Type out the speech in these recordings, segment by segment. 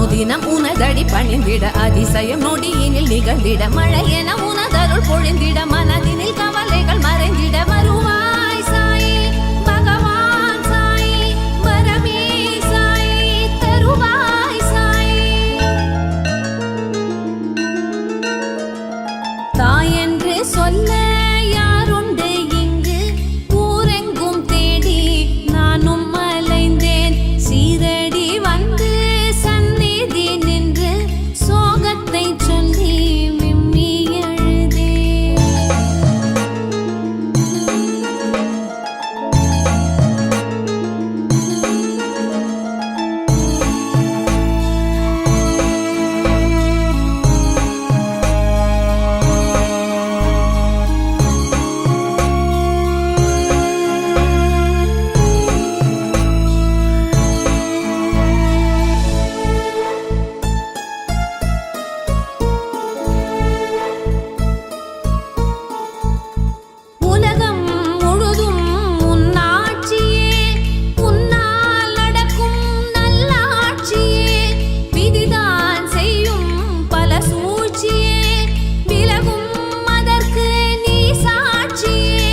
அனுதினம் உனதடி பணிந்திட அதிசயம் நொடியினில் நிகழ்ந்திட மழை என உனதருள் பொழிந்திட மனதினில் கவலைகள் மறைந்திட வருவாய் சாயி பகவான் சாயி வரமே சாயி தருவாய் சாயி தாய் என்று சொல்ல யாருண்டு இங்கு ஊரெங்கும் தேடி நானும் அலைந்தேன் சீரடி வந்து சந்நிதி நின்று சோகத்தை சொல்லி விம்மி அழுதேன் உலகம் முழுதும் உன்னாட்சியே உன்னால் நடக்கும் நல்ல ஆட்சியே விதிதான் செய்யும் பல சூழ்ச்சியே விலகும் அதற்கு நீ சாட்சியே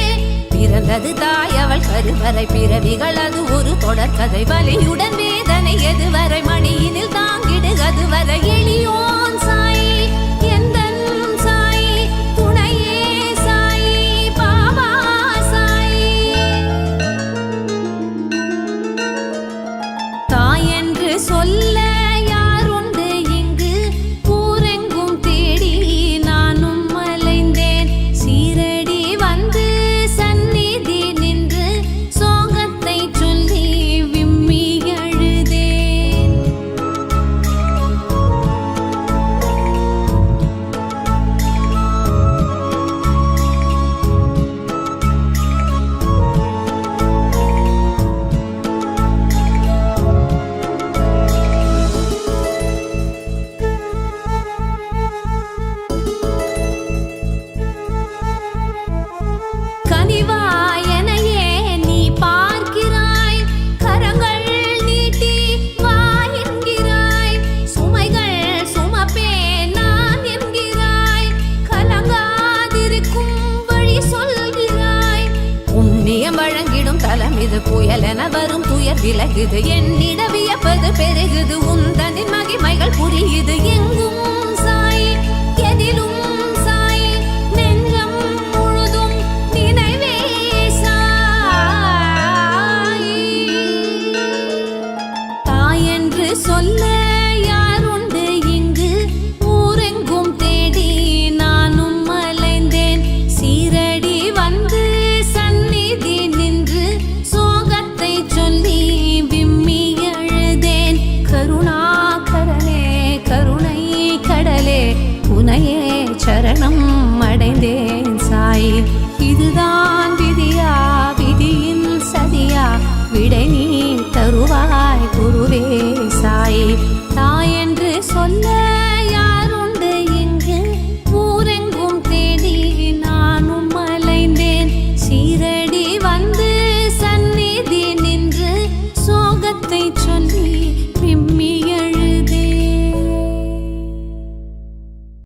பிறந்தது தாய் அவள் கருவறை பிறவிகள் அது ஒரு தொடர்கதை வலியுடன் வேதனை எதுவரை மணியினில் தாங்கிடு அதுவரை எளியோன் சாயி எந்தன் சாயி துணையே சாயி பாபா சாயி தாய் என்று சொல்ல யாருண்டு இங்கு ஊரெங்கும் தேடி நானும் அலைந்தேன் சீரடி வந்து சந்நிதி நின்று சோகத்தை சொல்லி விம்மி அழுதேன் கனிவாயனையே நீ பார்க்கிறாய் கரங்கள் நீட்டி வா என்கிறாய் சுமைகள் சுமப்பே நான் என்கிறாய் கலங்காதிருக்கும் வழி சொல்கிறாய் புண்ணியம் வழங்கிடும் தலம் இது புயல் என வரும் துயர் விலகுது என்னிட வியப்பது பெருகுது உந்தனின் மகிமைகள் புரியுது எங்கும் சாய் எதிலும் சாய் நெஞ்சம் முழுதும் நினைவே சாய் தாய் என்று சொல்ல யாருண்டு இங்கு ஊரெங்கும் தேடி நானும் அலைந்தேன் சீரடி வந்து சந்நிதி நின்று சோகத்தை சொல்லி விம்மி அழுதேன் கருணாகரனே கருணை கடலே உனையே சரணம் அடைந்தேன் சாயி